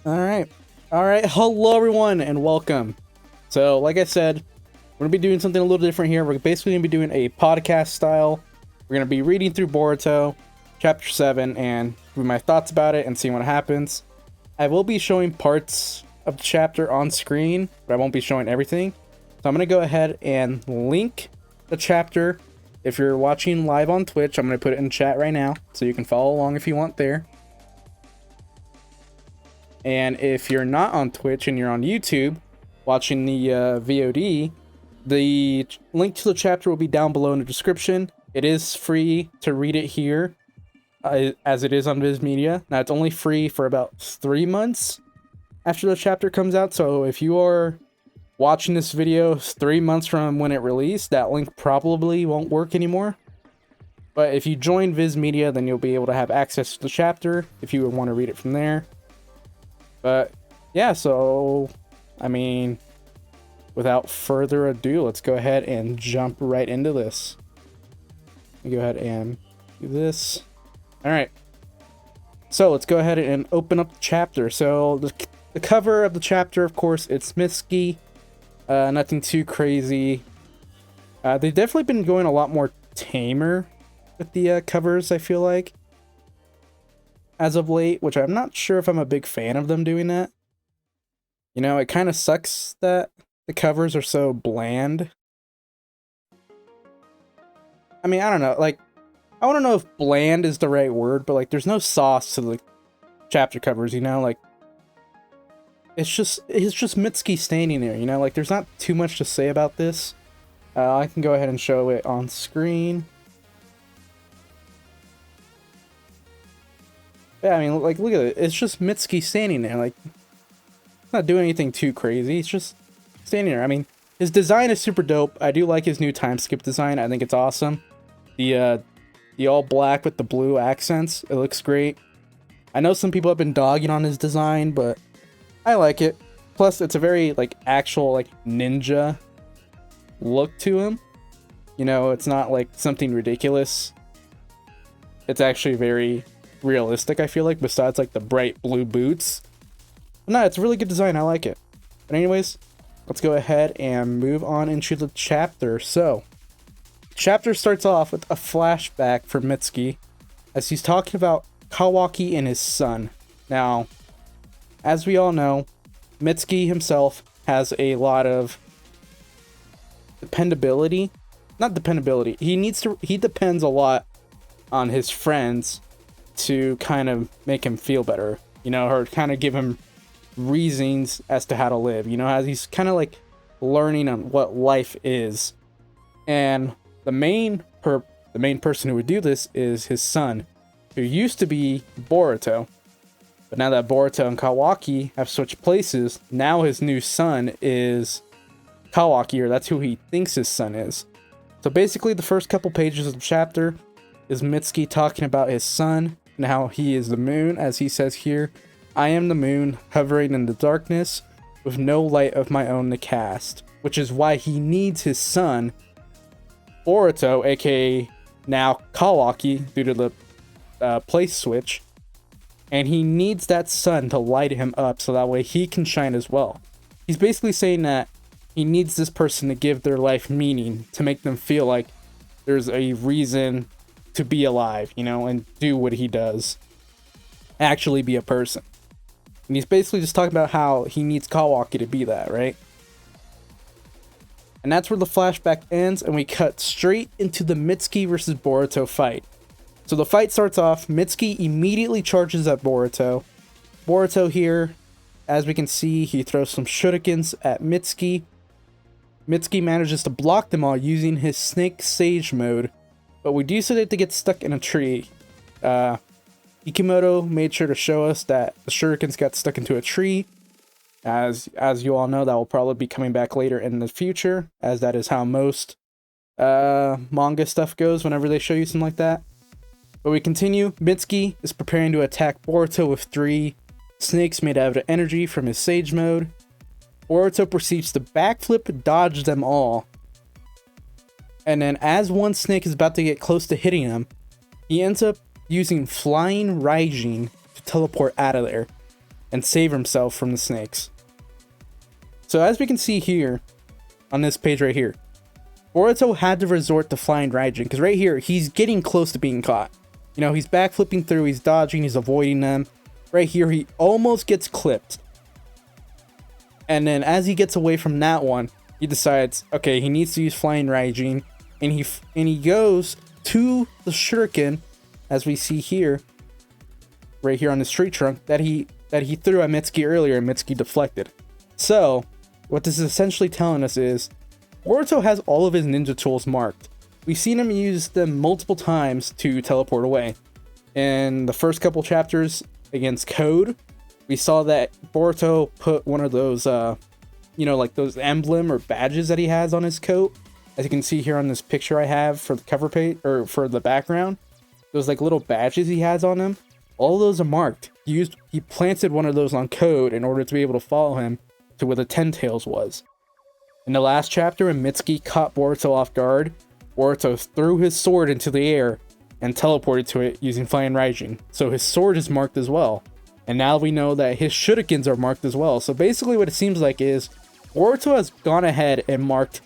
All right. Hello, everyone, and welcome. So, like I said, we're gonna be doing something a little different here. We're basically gonna be doing a podcast style. We're gonna be reading through Boruto, chapter 7, and with my thoughts about it and seeing what happens. I will be showing parts of the chapter on screen, but I won't be showing everything. So I'm gonna go ahead and link the chapter. If you're watching live on Twitch, I'm gonna put it in chat right now, so you can follow along if you want there. And if you're not on Twitch and you're on YouTube watching the VOD, the link to the chapter will be down below in the description. It is free to read it here, as it is on Viz Media. Now, it's only free for about 3 months after the chapter comes out. So if you are watching this video 3 months from when it released, that link probably won't work anymore. But if you join Viz Media, then you'll be able to have access to the chapter if you would want to read it from there. But yeah, so I mean, without further ado, let's go ahead and jump right into this. Go ahead and do this. All right. So let's go ahead and open up the chapter. So the cover of the chapter, of course, it's MITSUKI. Nothing too crazy. They've definitely been going a lot more tamer with the covers, I feel like, as of late, which I'm not sure if I'm a big fan of them doing that. You know, it kind of sucks that the covers are so bland. I mean, I don't know, like, I don't know if bland is the right word, but like, there's no sauce to the chapter covers, you know, like, it's just Mitsuki standing there, you know, like, there's not too much to say about this. I can go ahead and show it on screen. Yeah, I mean, like, look at it. It's just Mitsuki standing there, like, not doing anything too crazy. He's just standing there. I mean, his design is super dope. I do like his new time skip design. I think it's awesome. The all black with the blue accents. It looks great. I know some people have been dogging on his design, but I like it. Plus, it's a very, like, actual, like, ninja look to him. You know, it's not, like, something ridiculous. It's actually very realistic, I feel like, besides like the bright blue boots. But no, it's a really good design. I like it. But anyways, let's go ahead and move on into the chapter. So chapter starts off with a flashback for Mitsuki as he's talking about Kawaki and his son. Now, as we all know, Mitsuki himself has a lot of dependability. Not dependability. He depends a lot on his friends to kind of make him feel better, you know, or kind of give him reasons as to how to live, you know, as he's kind of like learning on what life is. And the main person who would do this is his son, who used to be Boruto, but now that Boruto and Kawaki have switched places, now his new son is Kawaki, or that's who he thinks his son is. So basically, the first couple pages of the chapter is Mitsuki talking about his son and how he is the moon, as he says here. I am the moon, hovering in the darkness, with no light of my own to cast. Which is why he needs his son, Boruto, aka now Kawaki, due to the place switch. And he needs that sun to light him up so that way he can shine as well. He's basically saying that he needs this person to give their life meaning, to make them feel like there's a reason to be alive, you know, and do what he does. Actually be a person. And he's basically just talking about how he needs Kawaki to be that, right? And that's where the flashback ends, and we cut straight into the Mitsuki versus Boruto fight. So the fight starts off, Mitsuki immediately charges at Boruto. Boruto here, as we can see, he throws some shurikens at Mitsuki. Mitsuki manages to block them all using his Snake Sage mode, but we do see that they get stuck in a tree. Ikimoto made sure to show us that the shurikens got stuck into a tree. As you all know, that will probably be coming back later in the future, as that is how most manga stuff goes whenever they show you something like that. But we continue. Mitsuki is preparing to attack Boruto with 3 snakes made out of energy from his Sage mode. Boruto proceeds to backflip, dodge them all. And then as one snake is about to get close to hitting him, he ends up using Flying Raijin to teleport out of there. and save himself from the snakes. So as we can see here, on this page right here, Boruto had to resort to flying Raijin, because right here, he's getting close to being caught. You know, he's backflipping through, he's dodging, he's avoiding them. Right here, he almost gets clipped. And then as he gets away from that one, he decides, okay, he needs to use flying Raijin, and he goes to the shuriken, as we see here, right here on this tree trunk, that he threw at Mitsuki earlier, and Mitsuki deflected. So, what this is essentially telling us is, Boruto has all of his ninja tools marked. We've seen him use them multiple times to teleport away. In the first couple chapters against Code, we saw that Boruto put one of those, you know, like those emblem or badges that he has on his coat. As you can see here on this picture I have for the cover page, or for the background, those like little badges he has on him, all those are marked. He planted one of those on Code in order to be able to follow him to where the Ten Tails was. In the last chapter, when Mitsuki caught Boruto off guard, Boruto threw his sword into the air and teleported to it using Flying Raijin. So his sword is marked as well. And now we know that his shurikens are marked as well. So basically what it seems like is Boruto has gone ahead and marked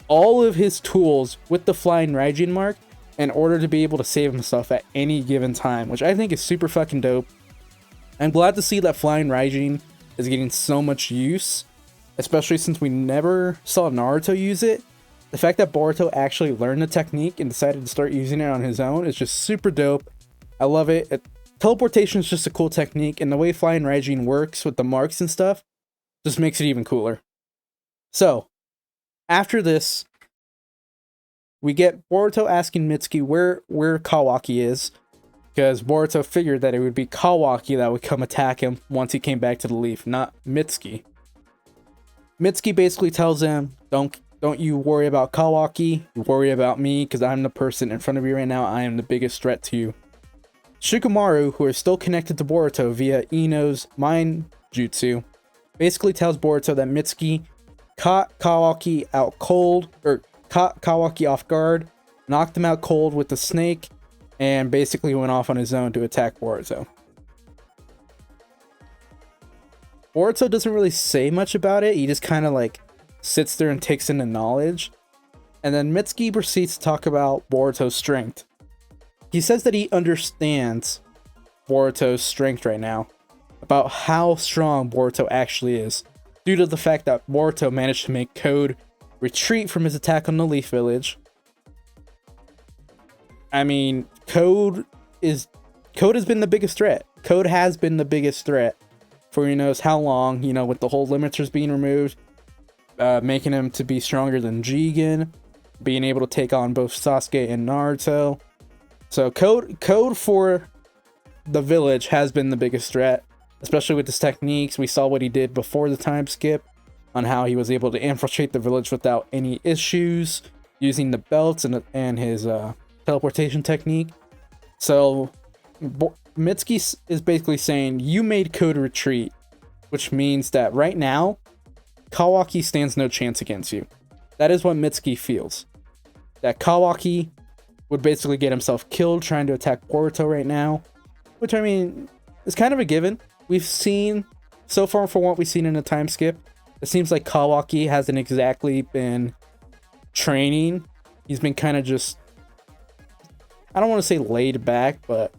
all of his tools with the Flying Raijin mark in order to be able to save himself at any given time, which I think is super fucking dope. I'm glad to see that Flying Raijin is getting so much use, especially since we never saw Naruto use it. The fact that Boruto actually learned the technique and decided to start using it on his own is just super dope. I love it. Teleportation is just a cool technique, and the way Flying Raijin works with the marks and stuff just makes it even cooler. So, after this, we get Boruto asking Mitsuki where Kawaki is, because Boruto figured that it would be Kawaki that would come attack him once he came back to the leaf, not Mitsuki. Mitsuki basically tells him, don't you worry about Kawaki, you worry about me, because I'm the person in front of you right now, I am the biggest threat to you. Shikamaru, who is still connected to Boruto via Ino's mind jutsu, basically tells Boruto that Mitsuki caught Kawaki off guard, knocked him out cold with the snake, and basically went off on his own to attack Boruto. Boruto doesn't really say much about it, he just kind of like sits there and takes in the knowledge. And then Mitsuki proceeds to talk about Boruto's strength. He says that he understands Boruto's strength right now, about how strong Boruto actually is, due to the fact that Boruto managed to make Code retreat from his attack on the Leaf Village. I mean, Code has been the biggest threat. Code has been the biggest threat for who knows how long, you know, with the whole limiters being removed, making him to be stronger than Jigen, being able to take on both Sasuke and Naruto. So Code for the village has been the biggest threat, especially with his techniques. We saw what he did before the time skip, on how he was able to infiltrate the village without any issues, using the belts and his teleportation technique. So Mitsuki is basically saying, you made Code retreat, which means that right now, Kawaki stands no chance against you. That is what Mitsuki feels. That Kawaki would basically get himself killed trying to attack Boruto right now, which, I mean, is kind of a given. We've seen, so far from what we've seen in the time skip, it seems like Kawaki hasn't exactly been training. He's been kind of just, I don't want to say laid back, but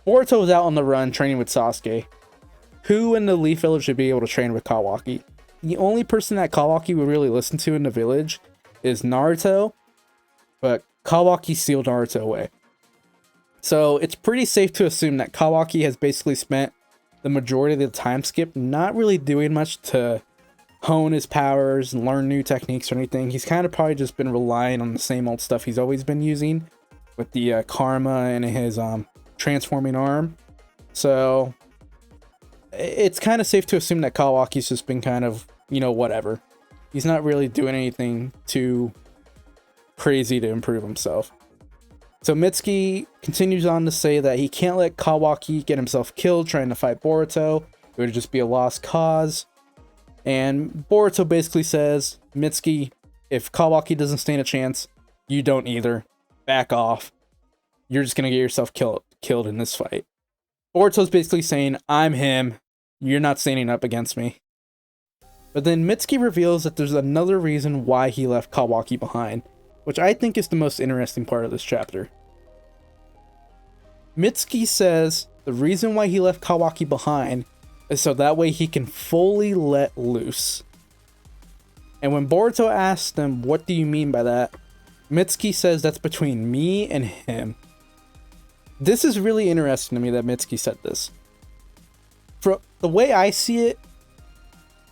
Boruto was out on the run training with Sasuke. Who in the Leaf Village should be able to train with Kawaki? The only person that Kawaki would really listen to in the village is Naruto, but Kawaki sealed Naruto away. So it's pretty safe to assume that Kawaki has basically spent the majority of the time skip not really doing much to hone his powers and learn new techniques or anything. He's kind of probably just been relying on the same old stuff he's always been using with the karma and his transforming arm. So it's kind of safe to assume that Kawaki's just been kind of, you know, whatever. He's not really doing anything too crazy to improve himself. So Mitsuki continues on to say that he can't let Kawaki get himself killed trying to fight Boruto. It would just be a lost cause. And Boruto basically says, Mitsuki, if Kawaki doesn't stand a chance, you don't either. Back off. You're just going to get yourself killed in this fight. Boruto's basically saying, I'm him. You're not standing up against me. But then Mitsuki reveals that there's another reason why he left Kawaki behind, which I think is the most interesting part of this chapter. Mitsuki says the reason why he left Kawaki behind is so that way he can fully let loose. And when Boruto asks him, what do you mean by that? Mitsuki says that's between me and him. This is really interesting to me that Mitsuki said this. For the way I see it,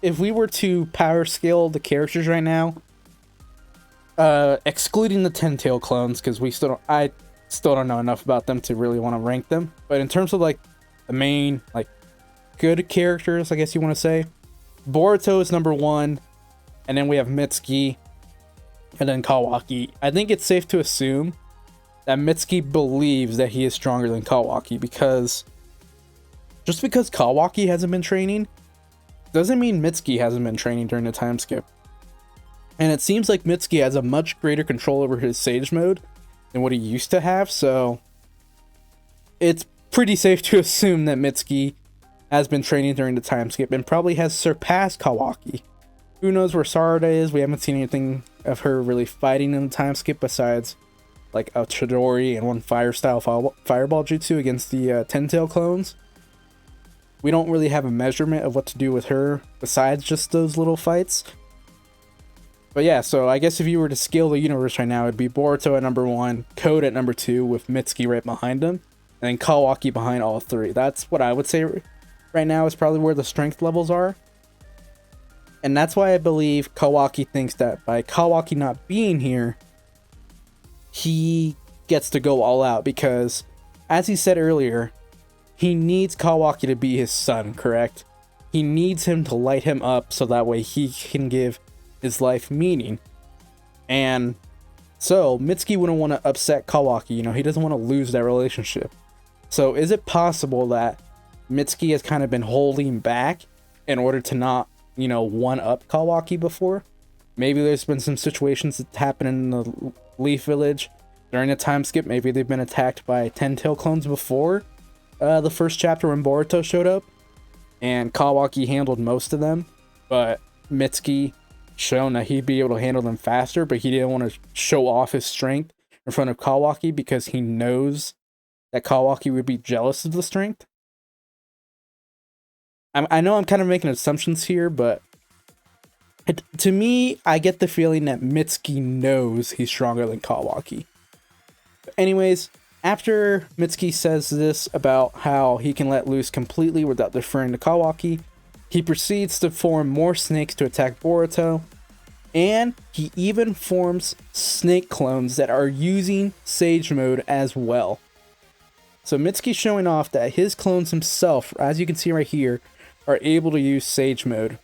if we were to power scale the characters right now, excluding the 10-tail clones, because I still don't know enough about them to really want to rank them. But in terms of like the main like good characters, I guess you want to say, Boruto is number 1, and then we have Mitsuki, and then Kawaki. I think it's safe to assume that Mitsuki believes that he is stronger than Kawaki, because just because Kawaki hasn't been training doesn't mean Mitsuki hasn't been training during the time skip. And it seems like Mitsuki has a much greater control over his Sage Mode than what he used to have, so it's pretty safe to assume that Mitsuki has been training during the time skip and probably has surpassed Kawaki. Who knows where Sarada is? We haven't seen anything of her really fighting in the time skip besides like a Chidori and one fire style fireball jutsu against the 10-tail clones. We don't really have a measurement of what to do with her besides just those little fights. But yeah, so I guess if you were to scale the universe right now, it'd be Boruto at number 1, Code at number 2 with Mitsuki right behind him, and then Kawaki behind all 3. That's what I would say right now is probably where the strength levels are. And that's why I believe Kawaki thinks that by Kawaki not being here, he gets to go all out, because as he said earlier, he needs Kawaki to be his son, correct? He needs him to light him up so that way he can give his life meaning. And so Mitsuki wouldn't want to upset Kawaki, he doesn't want to lose that relationship. So is it possible that Mitsuki has kind of been holding back in order to not, one up Kawaki before? Maybe there's been some situations that happen in the Leaf Village during a time skip. Maybe they've been attacked by 10-tail clones before the first chapter when Boruto showed up, and Kawaki handled most of them, but Mitsuki shown that he'd be able to handle them faster, but he didn't want to show off his strength in front of Kawaki because he knows that Kawaki would be jealous of the strength. I know I'm kind of making assumptions here, but to me, I get the feeling that Mitsuki knows he's stronger than Kawaki. But anyways, after Mitsuki says this about how he can let loose completely without deferring to Kawaki, he proceeds to form more snakes to attack Boruto, and he even forms snake clones that are using Sage Mode as well. So Mitsuki's showing off that his clones himself, as you can see right here, are able to use Sage Mode,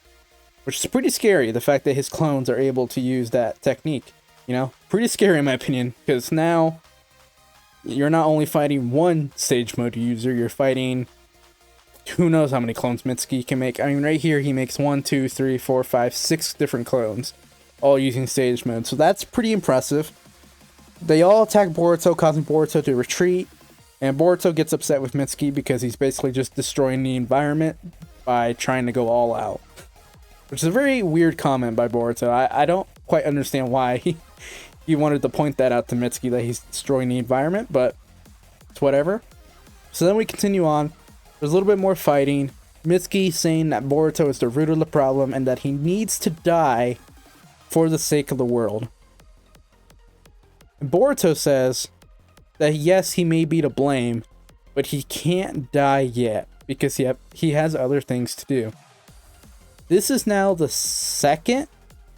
which is pretty scary, the fact that his clones are able to use that technique. Pretty scary in my opinion, because now you're not only fighting one Sage Mode user, you're fighting who knows how many clones Mitsuki can make. I mean, right here he makes 1, 2, 3, 4, 5, 6 different clones, all using Sage Mode, so that's pretty impressive. They all attack Boruto, causing Boruto to retreat, and Boruto gets upset with Mitsuki because he's basically just destroying the environment by trying to go all out, which is a very weird comment by Boruto. I don't quite understand why he wanted to point that out to Mitsuki, that he's destroying the environment, but it's whatever. So then we continue on. There's a little bit more fighting. Mitsuki saying that Boruto is the root of the problem and that he needs to die for the sake of the world. And Boruto says that yes, he may be to blame, but he can't die yet because he has other things to do. This is now the second,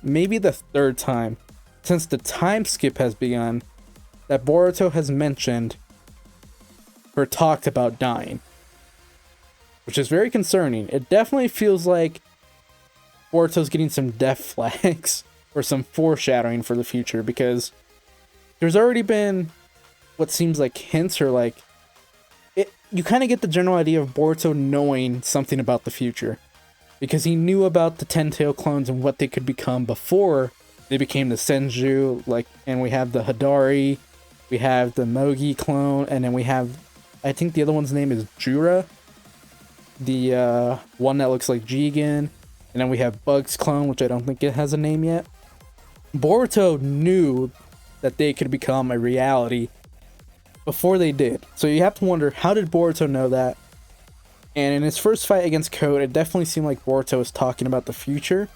maybe the third time since the time skip has begun that Boruto has mentioned or talked about dying, which is very concerning. It definitely feels like Boruto's getting some death flags or some foreshadowing for the future, because there's already been what seems like hints, or like you kind of get the general idea of Boruto knowing something about the future, because he knew about the 10-tail clones and what they could become before they became the Senju, and we have the Hidari, we have the Mogi clone, and then we have, I think the other one's name is Jura. the one that looks like Jigen, and then we have Bug's clone, which I don't think it has a name yet. Boruto knew that they could become a reality before they did. So you have to wonder, how did Boruto know that? And in his first fight against Code, it definitely seemed like Boruto was talking about the future.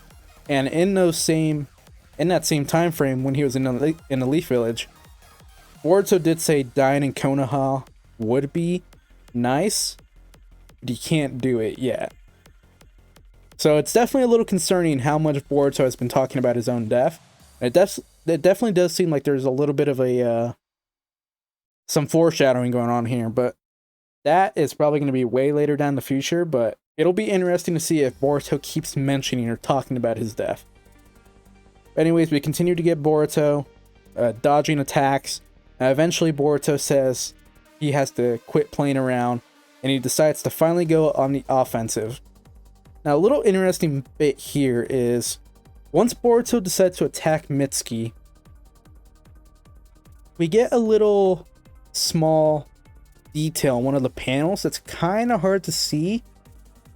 And in that same time frame, when he was in the Leaf Village, Boruto did say dying in Konoha would be nice, but he can't do it yet. So it's definitely a little concerning how much Boruto has been talking about his own death. It definitely does seem like there's a little bit of a some foreshadowing going on here, but that is probably going to be way later down the future. But it'll be interesting to see if Boruto keeps mentioning or talking about his death. Anyways, we continue to get Boruto dodging attacks. Eventually, Boruto says he has to quit playing around, and he decides to finally go on the offensive. Now, a little interesting bit here is, once Boruto decides to attack Mitsuki, we get a little small detail in one of the panels that's kind of hard to see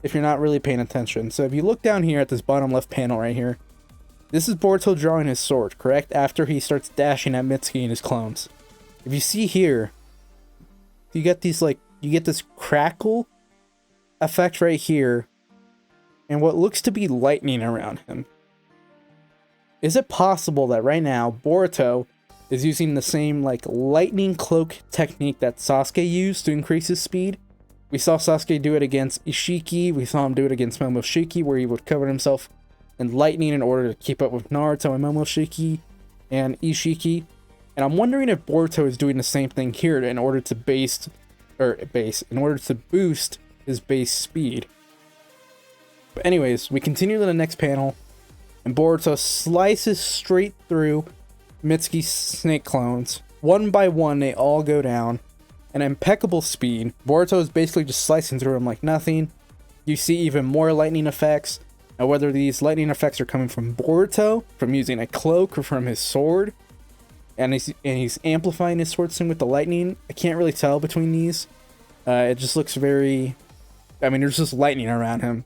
if you're not really paying attention. So if you look down here at this bottom left panel right here, this is Boruto drawing his sword, correct? After he starts dashing at Mitsuki and his clones. If you see here, you get these you get this crackle effect right here, and what looks to be lightning around him. Is it possible that right now Boruto is using the same lightning cloak technique that Sasuke used to increase his speed? We saw Sasuke do it against Ishiki. We saw him do it against Momoshiki, where he would cover himself in lightning in order to keep up with Naruto and Momoshiki and Ishiki. And I'm wondering if Boruto is doing the same thing here in order to boost his base speed. But anyways, we continue to the next panel, and Boruto slices straight through Mitsuki's snake clones. One by one, they all go down. An impeccable speed. Boruto is basically just slicing through them like nothing. You see even more lightning effects. Now, whether these lightning effects are coming from Boruto, from using a cloak, or from his sword, and he's amplifying his sword swing with the lightning, I can't really tell between these. It just looks very... I mean, there's just lightning around him.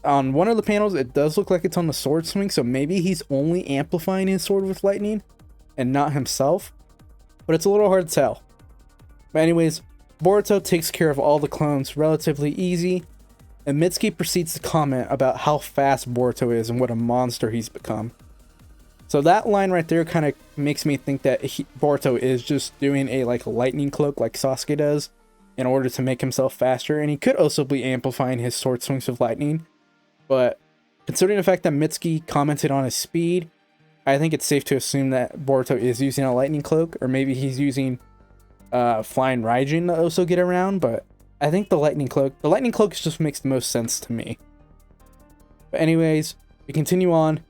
On one of the panels, it does look like it's on the sword swing, so maybe he's only amplifying his sword with lightning and not himself. But it's a little hard to tell. But anyways, Boruto takes care of all the clones relatively easy, and Mitsuki proceeds to comment about how fast Boruto is and what a monster he's become. So that line right there kind of makes me think that Boruto is just doing a lightning cloak like Sasuke does in order to make himself faster, and he could also be amplifying his sword swings with lightning. But considering the fact that Mitsuki commented on his speed, I think it's safe to assume that Boruto is using a lightning cloak, or maybe he's using flying Raijin to also get around. But I think the lightning cloak just makes the most sense to me. But anyways, we continue on.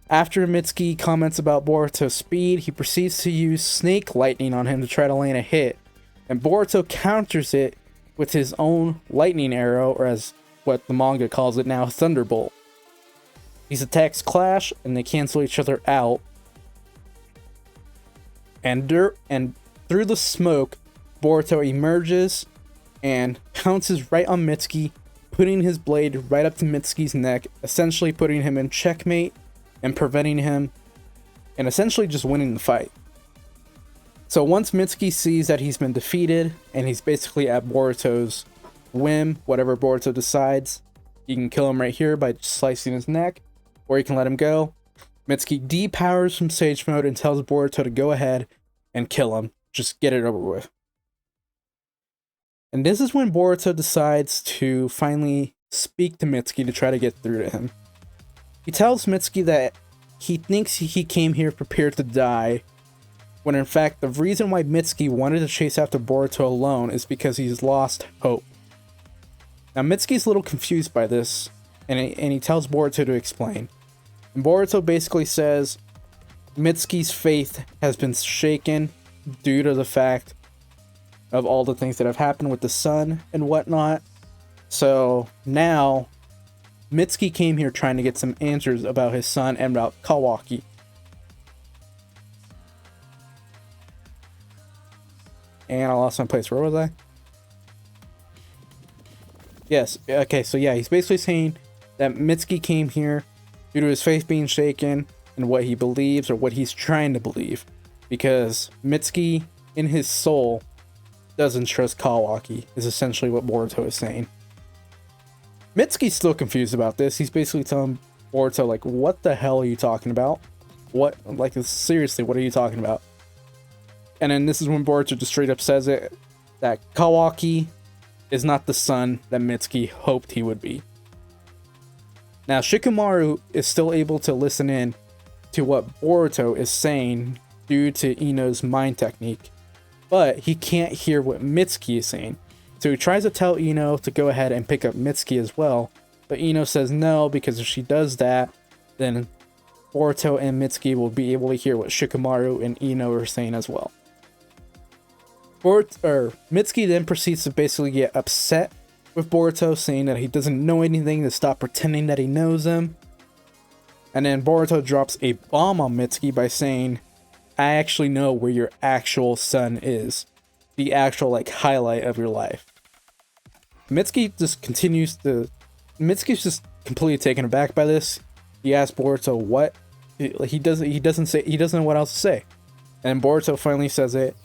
After Mitsuki comments about Boruto's speed, he proceeds to use snake lightning on him to try to land a hit, and Boruto counters it with his own lightning arrow, or as what the manga calls it now, Thunderbolt. These attacks clash and they cancel each other out. And through the smoke, Boruto emerges and pounces right on Mitsuki, putting his blade right up to Mitsuki's neck, essentially putting him in checkmate and preventing him, and essentially just winning the fight. So once Mitsuki sees that he's been defeated and he's basically at Boruto's whim, whatever Boruto decides, you can kill him right here by slicing his neck, or you can let him go. Mitsuki depowers from Sage Mode and tells Boruto to go ahead and kill him. Just get it over with. And this is when Boruto decides to finally speak to Mitsuki to try to get through to him. He tells Mitsuki that he thinks he came here prepared to die, when in fact the reason why Mitsuki wanted to chase after Boruto alone is because he's lost hope. Now Mitsuki's a little confused by this, and he tells Boruto to explain. And Boruto basically says Mitsuki's faith has been shaken due to the fact of all the things that have happened with the sun and whatnot. So now Mitsuki came here trying to get some answers about his son and about Kawaki. And I lost my place. Where was I? Yes. Okay, so yeah, he's basically saying that Mitsuki came here due to his faith being shaken and what he believes or what he's trying to believe. Because Mitsuki, in his soul, doesn't trust Kawaki, is essentially what Boruto is saying. Mitsuki's still confused about this. He's basically telling Boruto, like, what the hell are you talking about? What, like, seriously, what are you talking about? And then this is when Boruto just straight up says it, that Kawaki is not the son that Mitsuki hoped he would be. Now, Shikamaru is still able to listen in to what Boruto is saying due to Ino's mind technique, but he can't hear what Mitsuki is saying. So he tries to tell Ino to go ahead and pick up Mitsuki as well, but Ino says no, because if she does that, then Boruto and Mitsuki will be able to hear what Shikamaru and Ino are saying as well. Mitsuki then proceeds to basically get upset with Boruto, saying that he doesn't know anything, to stop pretending that he knows him. And then Boruto drops a bomb on Mitsuki by saying, I actually know where your actual son is. The actual, like, highlight of your life. Mitsuki's just completely taken aback by this. He asks Boruto what. He doesn't know what else to say. And Boruto finally says it,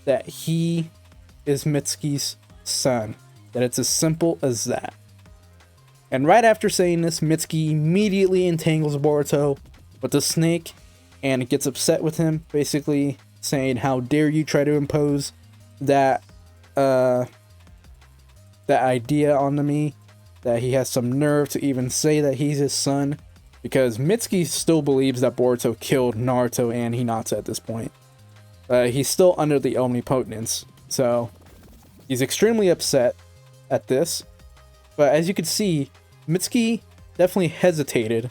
that he is Mitsuki's son. That it's as simple as that. And right after saying this, Mitsuki immediately entangles Boruto with the snake and gets upset with him, basically saying, how dare you try to impose that idea onto me, that he has some nerve to even say that he's his son, because Mitsuki still believes that Boruto killed Naruto and Hinata at this point. He's still under the omnipotence, so he's extremely upset at this. But as you can see, Mitsuki definitely hesitated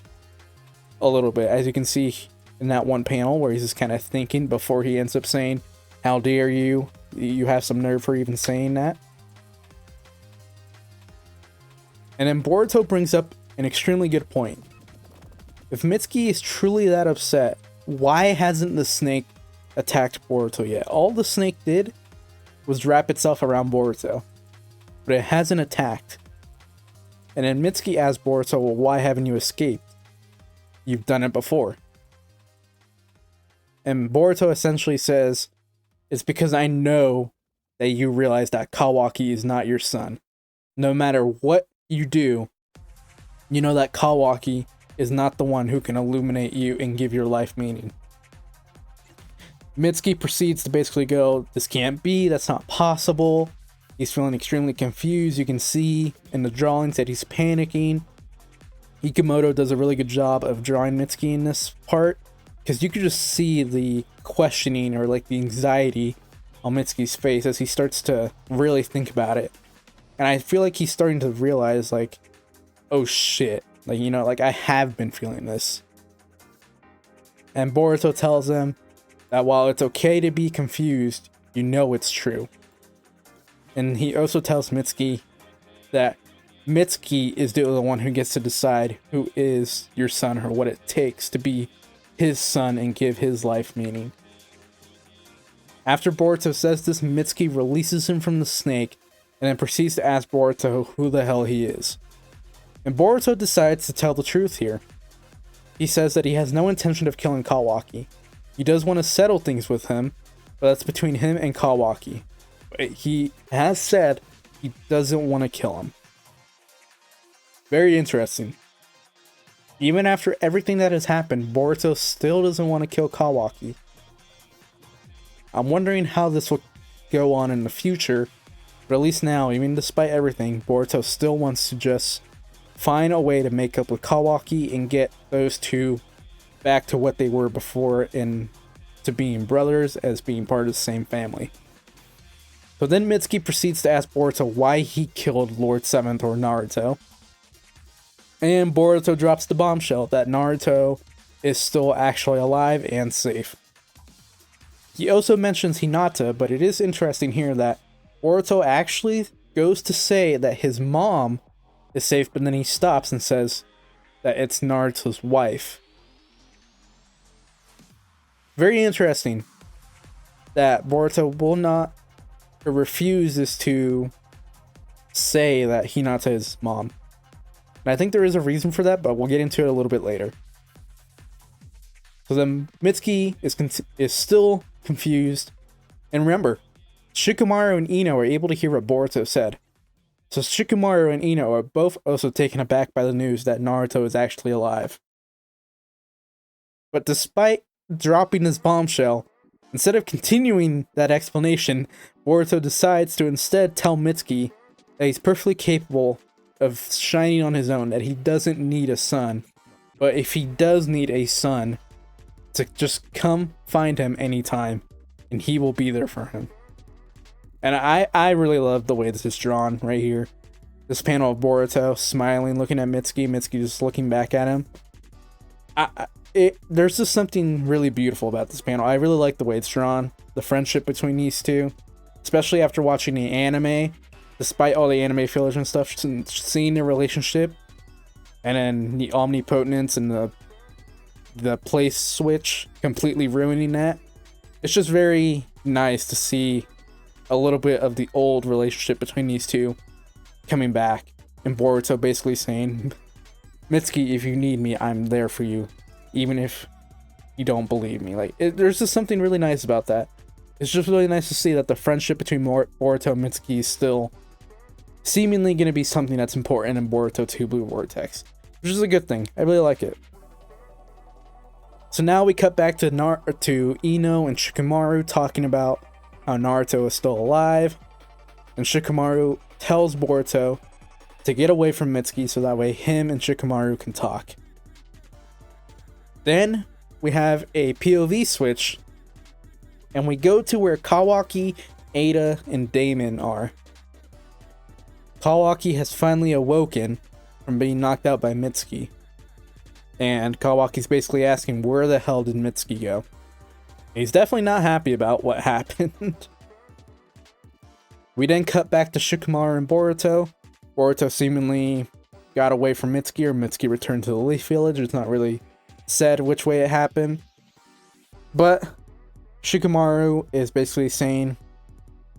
a little bit, as you can see in that one panel where he's just kind of thinking before he ends up saying, how dare you? You have some nerve for even saying that. And then Boruto brings up an extremely good point. If Mitsuki is truly that upset, why hasn't the snake attacked Boruto yet? All the snake did was wrap itself around Boruto, but it hasn't attacked. And then Mitsuki asks Boruto, well, why haven't you escaped? You've done it before. And Boruto essentially says, it's because I know that you realize that Kawaki is not your son. No matter what you do, you know that Kawaki is not the one who can illuminate you and give your life meaning. Mitsuki proceeds to basically go, this can't be, that's not possible. He's feeling extremely confused. You can see in the drawings that he's panicking. Ikemoto does a really good job of drawing Mitsuki in this part, because you could just see the questioning or like the anxiety on Mitsuki's face as he starts to really think about it. And I feel like he's starting to realize, like, oh shit, like, you know, like, I have been feeling this. And Boruto tells him that while it's okay to be confused, you know it's true. And he also tells Mitsuki that Mitsuki is the one who gets to decide who is your son or what it takes to be his son and give his life meaning. After Boruto says this, Mitsuki releases him from the snake and then proceeds to ask Boruto who the hell he is. And Boruto decides to tell the truth here. He says that he has no intention of killing Kawaki. He does want to settle things with him, but that's between him and Kawaki. But he has said he doesn't want to kill him. Very interesting. Even after everything that has happened, Boruto still doesn't want to kill Kawaki. I'm wondering how this will go on in the future, but at least now, even despite everything, Boruto still wants to just find a way to make up with Kawaki and get those two back to what they were before, and to being brothers as being part of the same family. So then Mitsuki proceeds to ask Boruto why he killed Lord Seventh or Naruto. And Boruto drops the bombshell that Naruto is still actually alive and safe. He also mentions Hinata, but it is interesting here that Boruto actually goes to say that his mom is safe, but then he stops and says that it's Naruto's wife. Very interesting that Boruto will not, or refuses to say that Hinata is his mom. And I think there is a reason for that, but we'll get into it a little bit later. So then Mitsuki is still confused. And remember, Shikamaru and Ino are able to hear what Boruto said. So Shikamaru and Ino are both also taken aback by the news that Naruto is actually alive. But despite dropping his bombshell, instead of continuing that explanation, Boruto decides to instead tell Mitsuki that he's perfectly capable of shining on his own, that he doesn't need a son. But if he does need a son, to just come find him anytime, and he will be there for him. And I really love the way this is drawn right here. This panel of Boruto smiling, looking at Mitsuki, Mitsuki just looking back at him. There's just something really beautiful about this panel. I really like the way it's drawn, the friendship between these two, especially after watching the anime. Despite all the anime fillers and stuff, seeing their relationship, and then the omnipotence and the place switch completely ruining that. It's just very nice to see a little bit of the old relationship between these two coming back, and Boruto basically saying, Mitsuki, if you need me, I'm there for you, even if you don't believe me. Like, there's just something really nice about that. It's just really nice to see that the friendship between Boruto and Mitsuki is still seemingly going to be something that's important in Boruto Two Blue Vortex, which is a good thing. I really like it. So now we cut back to Ino and Shikamaru talking about how Naruto is still alive, and Shikamaru tells Boruto to get away from Mitsuki so that way him and Shikamaru can talk. Then we have a POV switch, and we go to where Kawaki, Ada, and Damon are. Kawaki has finally awoken from being knocked out by Mitsuki. And Kawaki's basically asking, where the hell did Mitsuki go? He's definitely not happy about what happened. We then cut back to Shikamaru and Boruto. Boruto seemingly got away from Mitsuki, or Mitsuki returned to the Leaf Village. It's not really said which way it happened. But Shikamaru is basically saying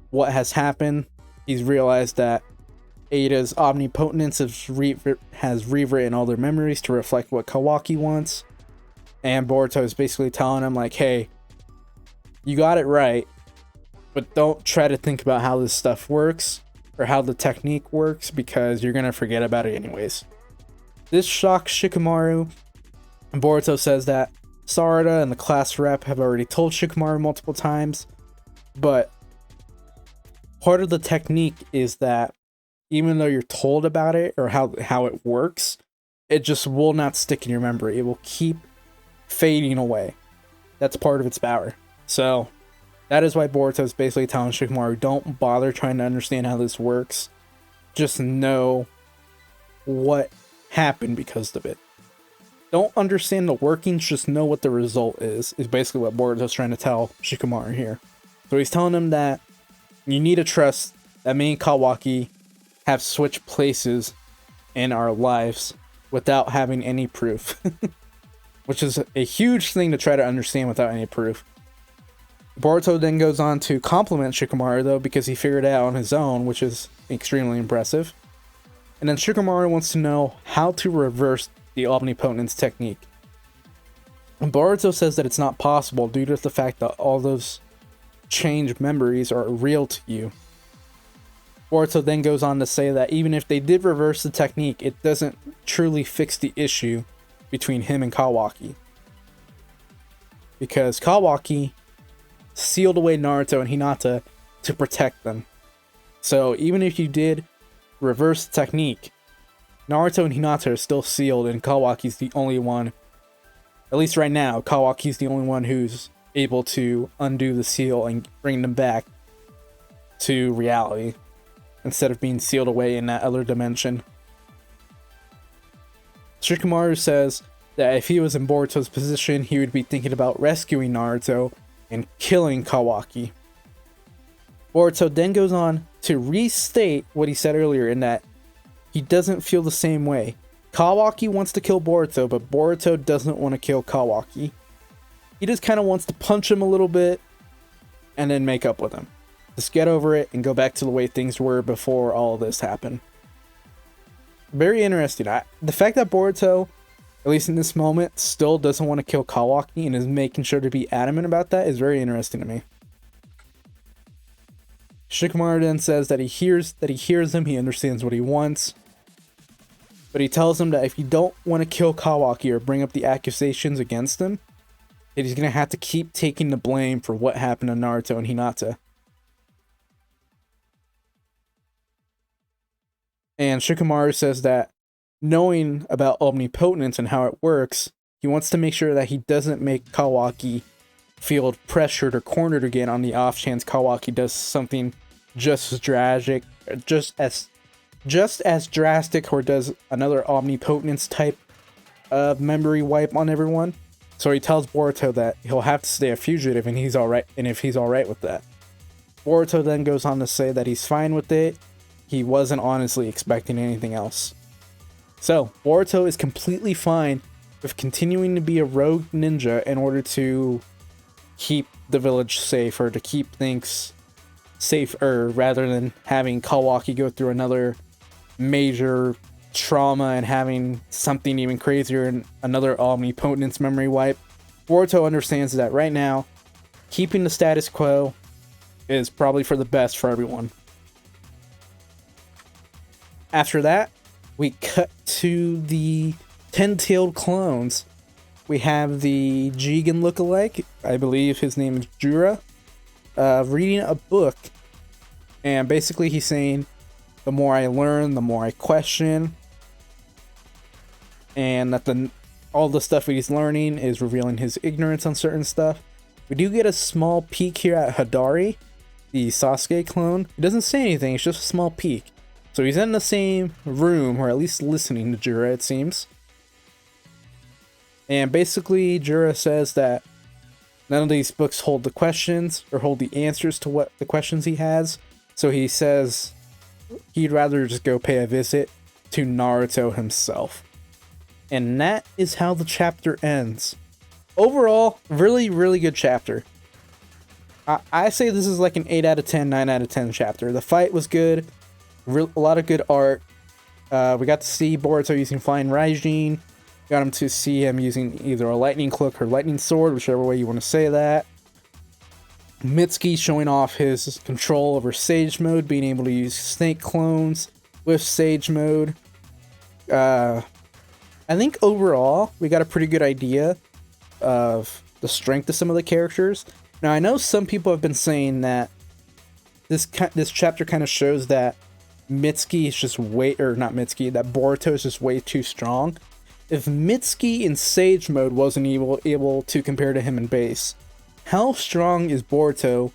what has happened. He's realized that Ada's omnipotence has rewritten all their memories to reflect what Kawaki wants. And Boruto is basically telling him, like, hey, you got it right, but don't try to think about how this stuff works or how the technique works, because you're going to forget about it anyways. This shocks Shikamaru, and Boruto says that Sarada and the class rep have already told Shikamaru multiple times, but part of the technique is that even though you're told about it or how it works, it just will not stick in your memory. It will keep fading away. That's part of its power. So that is why Boruto is basically telling Shikamaru, don't bother trying to understand how this works. Just know what happened because of it. Don't understand the workings, just know what the result is basically what Boruto's trying to tell Shikamaru here. So he's telling him that you need to trust that me and Kawaki have switched places in our lives without having any proof. Which is a huge thing to try to understand without any proof. Boruto then goes on to compliment Shikamaru though, because he figured it out on his own, which is extremely impressive. And then Shikamaru wants to know how to reverse the omnipotence technique. And Boruto says that it's not possible due to the fact that all those changed memories are real to you. Boruto then goes on to say that even if they did reverse the technique, it doesn't truly fix the issue between him and Kawaki. Because Kawaki sealed away Naruto and Hinata to protect them. So even if you did reverse the technique, Naruto and Hinata are still sealed, and Kawaki's the only one, at least right now, Kawaki's the only one who's able to undo the seal and bring them back to reality, instead of being sealed away in that other dimension. Shikamaru says that if he was in Boruto's position, he would be thinking about rescuing Naruto and killing Kawaki. Boruto then goes on to restate what he said earlier, in that he doesn't feel the same way. Kawaki wants to kill Boruto, but Boruto doesn't want to kill Kawaki. He just kind of wants to punch him a little bit and then make up with him. Just get over it and go back to the way things were before all of this happened. Very interesting. The fact that Boruto, at least in this moment, still doesn't want to kill Kawaki and is making sure to be adamant about that is very interesting to me. Shikamaru then says that he hears him, he understands what he wants. But he tells him that if you don't want to kill Kawaki or bring up the accusations against him, that he's going to have to keep taking the blame for what happened to Naruto and Hinata. And Shikamaru says that knowing about omnipotence and how it works, he wants to make sure that he doesn't make Kawaki feel pressured or cornered again on the off chance Kawaki does something just as tragic, just as drastic, or does another omnipotence type of memory wipe on everyone. So he tells Boruto that he'll have to stay a fugitive and he's alright, and if he's alright with that. Boruto then goes on to say that he's fine with it. He wasn't honestly expecting anything else. So, Boruto is completely fine with continuing to be a rogue ninja in order to keep the village safe, or to keep things safer, rather than having Kawaki go through another major trauma and having something even crazier and another omnipotence memory wipe. Boruto understands that right now, keeping the status quo is probably for the best for everyone. After that, we cut to the 10-tailed clones. We have the Jigen lookalike, I believe his name is Jura, reading a book. And basically he's saying, the more I learn, the more I question. And that all the stuff that he's learning is revealing his ignorance on certain stuff. We do get a small peek here at Hidari, the Sasuke clone. He doesn't say anything, it's just a small peek. So he's in the same room, or at least listening to Jura, it seems. And basically, Jura says that none of these books hold the questions, or hold the answers to what the questions he has. So he says he'd rather just go pay a visit to Naruto himself. And that is how the chapter ends. Overall, really, really good chapter. I say this is like an 8 out of 10, 9 out of 10 chapter. The fight was good. A lot of good art. We got to see Boruto using Flying Raijin. Got him to see him using either a lightning cloak or lightning sword, whichever way you want to say that. Mitsuki showing off his control over Sage Mode, being able to use snake clones with Sage Mode. I think overall, we got a pretty good idea of the strength of some of the characters. Now, I know some people have been saying that this chapter kind of shows that Mitsuki is just that Boruto is just way too strong. If Mitsuki in Sage Mode wasn't able to compare to him in base, how strong is Boruto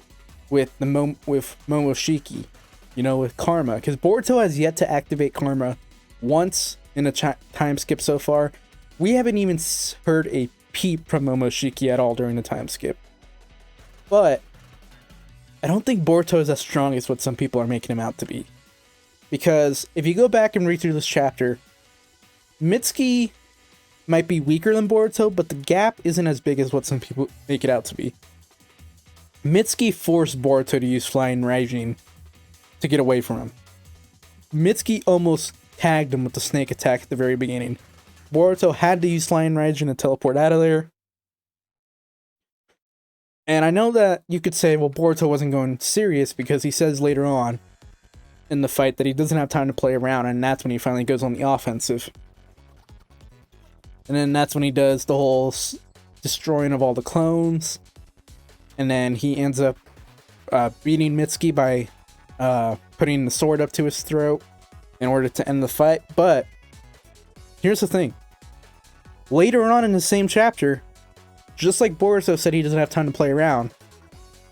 with Momoshiki? With Karma? Because Boruto has yet to activate Karma once in a time skip so far. We haven't even heard a peep from Momoshiki at all during the time skip. But I don't think Boruto is as strong as what some people are making him out to be. Because if you go back and read through this chapter, Mitsuki might be weaker than Boruto, but the gap isn't as big as what some people make it out to be. Mitsuki forced Boruto to use Flying Raijin to get away from him. Mitsuki almost tagged him with the snake attack at the very beginning. Boruto had to use Flying Raijin to teleport out of there. And I know that you could say, well, Boruto wasn't going serious, because he says later on in the fight that he doesn't have time to play around, and that's when he finally goes on the offensive. And then that's when he does the whole destroying of all the clones. And then he ends up beating Mitsuki by putting the sword up to his throat in order to end the fight. But here's the thing. Later on in the same chapter, just like Boruto said he doesn't have time to play around,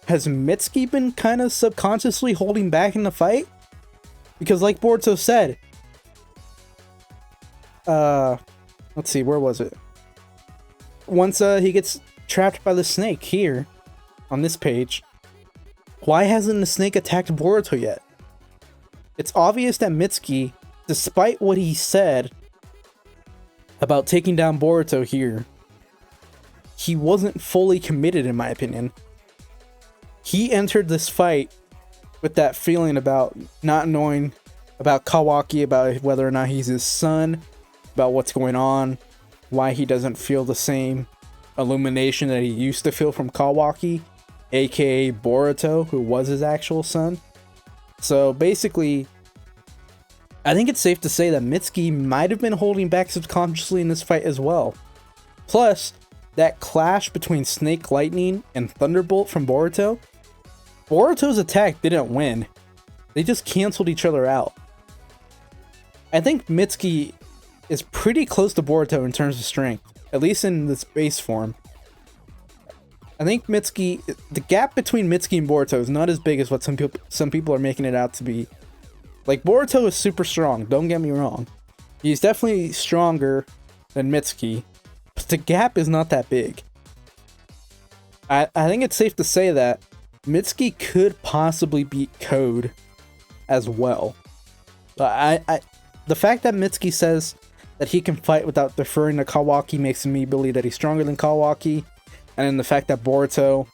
has Mitsuki been kind of subconsciously holding back in the fight? Because like Boruto said, let's see, where was it? Once he gets trapped by the snake here, on this page, why hasn't the snake attacked Boruto yet? It's obvious that Mitsuki, despite what he said about taking down Boruto here, he wasn't fully committed in my opinion. He entered this fight with that feeling about not knowing about Kawaki, about whether or not he's his son, about what's going on, why he doesn't feel the same illumination that he used to feel from Kawaki, aka Boruto, who was his actual son. So basically, I think it's safe to say that Mitsuki might have been holding back subconsciously in this fight as well. Plus, that clash between Snake Lightning and Thunderbolt from Boruto, Boruto's attack didn't win. They just canceled each other out. I think Mitsuki is pretty close to Boruto in terms of strength, at least in this base form. I think Mitsuki, the gap between Mitsuki and Boruto is not as big as what some people are making it out to be. Like, Boruto is super strong, don't get me wrong. He's definitely stronger than Mitsuki, but the gap is not that big. I think it's safe to say that Mitsuki could possibly beat Code as well. The fact that Mitsuki says that he can fight without deferring to Kawaki makes me believe that he's stronger than Kawaki. And then the fact that Boruto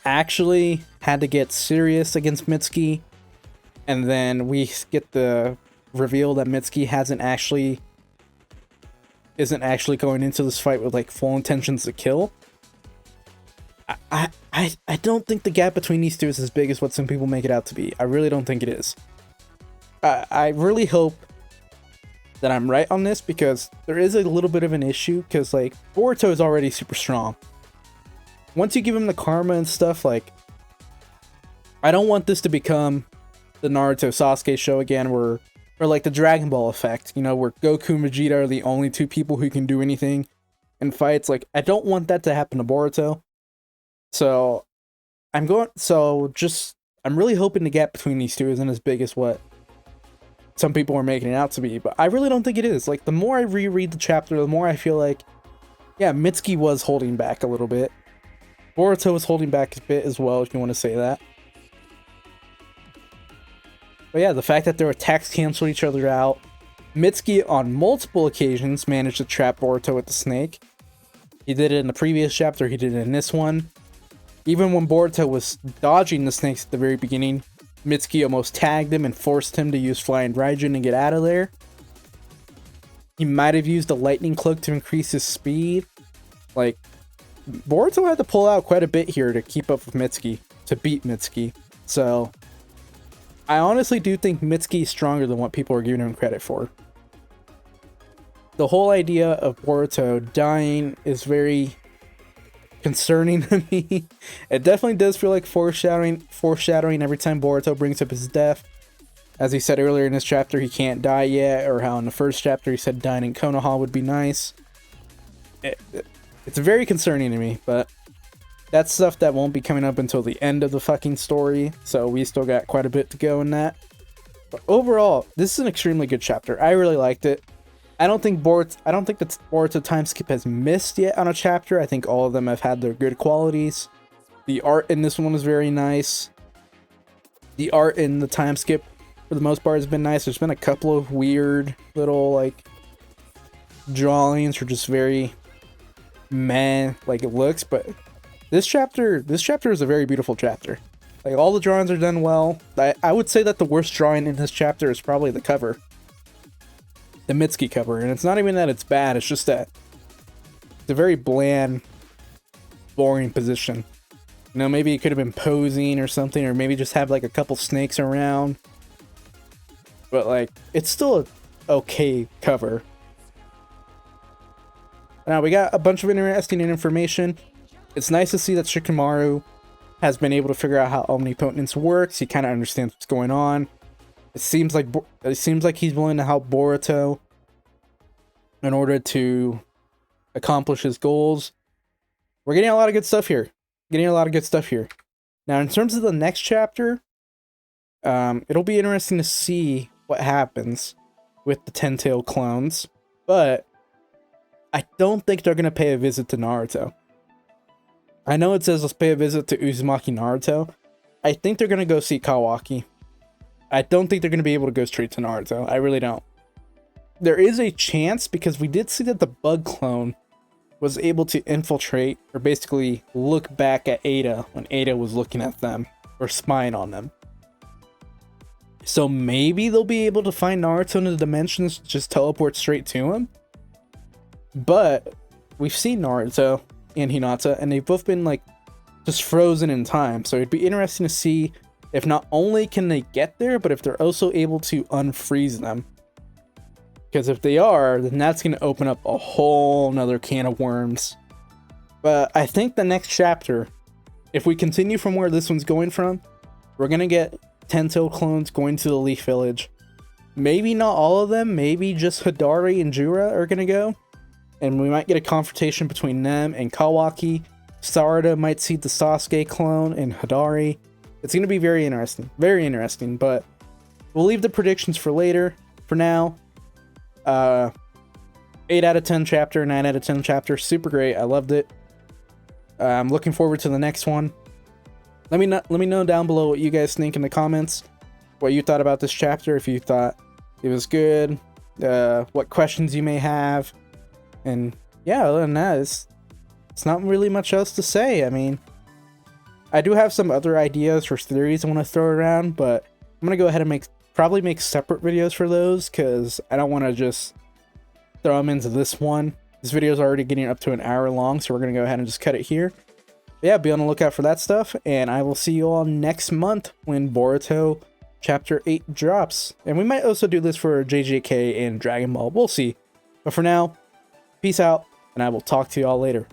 actually had to get serious against Mitsuki, and then we get the reveal that Mitsuki isn't actually going into this fight with like full intentions to kill. I don't think the gap between these two is as big as what some people make it out to be. I really don't think it is. I really hope that I'm right on this, because there is a little bit of an issue, because like Boruto is already super strong. Once you give him the karma and stuff, like, I don't want this to become the Naruto Sasuke show again, or like the Dragon Ball effect, you know, where Goku and Vegeta are the only two people who can do anything in fights. Like, I don't want that to happen to Boruto. So I'm really hoping the gap between these two isn't as big as what some people are making it out to be, but I really don't think it is. Like, the more I reread the chapter, the more I feel like, yeah, Mitsuki was holding back a little bit. Boruto was holding back a bit as well, if you want to say that. But yeah, the fact that their attacks cancel each other out. Mitsuki, on multiple occasions, managed to trap Boruto with the snake. He did it in the previous chapter, he did it in this one. Even when Boruto was dodging the snakes at the very beginning, Mitsuki almost tagged him and forced him to use Flying Raijin to get out of there. He might have used a lightning cloak to increase his speed. Like, Boruto had to pull out quite a bit here to keep up with Mitsuki, to beat Mitsuki. So, I honestly do think Mitsuki is stronger than what people are giving him credit for. The whole idea of Boruto dying is very concerning to me. It definitely does feel like foreshadowing every time Boruto brings up his death. As he said earlier in this chapter, he can't die yet, or how in the first chapter he said dying in Konoha would be nice. It's very concerning to me, but that's stuff that won't be coming up until the end of the fucking story, so we still got quite a bit to go in that. But overall, this is an extremely good chapter. I really liked it. I don't think the Boruto time skip has missed yet on a chapter. I think all of them have had their good qualities. The art in this one was very nice. The art in the time skip, for the most part, has been nice. There's been a couple of weird little, like, drawings or just very meh, like, it looks, but this chapter is a very beautiful chapter. Like, all the drawings are done well. I would say that the worst drawing in this chapter is probably the cover. The Mitsuki cover, and it's not even that it's bad, it's just that it's a very bland, boring position. You know, maybe it could have been posing or something, or maybe just have like a couple snakes around. But like, it's still a okay cover. Now, we got a bunch of interesting information. It's nice to see that Shikamaru has been able to figure out how omnipotence works. He kind of understands what's going on. It seems like he's willing to help Boruto in order to accomplish his goals. We're getting a lot of good stuff here. Now, in terms of the next chapter, it'll be interesting to see what happens with the Ten-Tail clones, but I don't think they're going to pay a visit to Naruto. I know it says let's pay a visit to Uzumaki Naruto. I think they're going to go see Kawaki. I don't think they're going to be able to go straight to Naruto. I really don't. There is a chance, because we did see that the bug clone was able to infiltrate, or basically look back at Ada when Ada was looking at them. or spying on them. So maybe they'll be able to find Naruto in the dimensions, just teleport straight to him. But we've seen Naruto and Hinata, and they've both been like just frozen in time. So it'd be interesting to see if not only can they get there, but if they're also able to unfreeze them. Because if they are, then that's going to open up a whole nother can of worms. But I think the next chapter, if we continue from where this one's going from, we're going to get Tento clones going to the Leaf Village. Maybe not all of them, maybe just Hidari and Jura are going to go. And we might get a confrontation between them and Kawaki. Sarada might see the Sasuke clone and Hidari. It's going to be very interesting. Very interesting, but we'll leave the predictions for later. For now, 8 out of 10 chapter, 9 out of 10 chapter. Super great. I loved it. I'm looking forward to the next one. Let me know down below what you guys think in the comments. What you thought about this chapter. If you thought it was good. What questions you may have. And yeah, other than that, it's not really much else to say. I mean, I do have some other ideas or theories I want to throw around, but I'm going to go ahead and probably make separate videos for those, because I don't want to just throw them into this one. This video is already getting up to an hour long, so we're going to go ahead and just cut it here. But yeah, be on the lookout for that stuff, and I will see you all next month when Boruto Chapter 8 drops. And we might also do this for JJK and Dragon Ball. We'll see. But for now, peace out, and I will talk to you all later.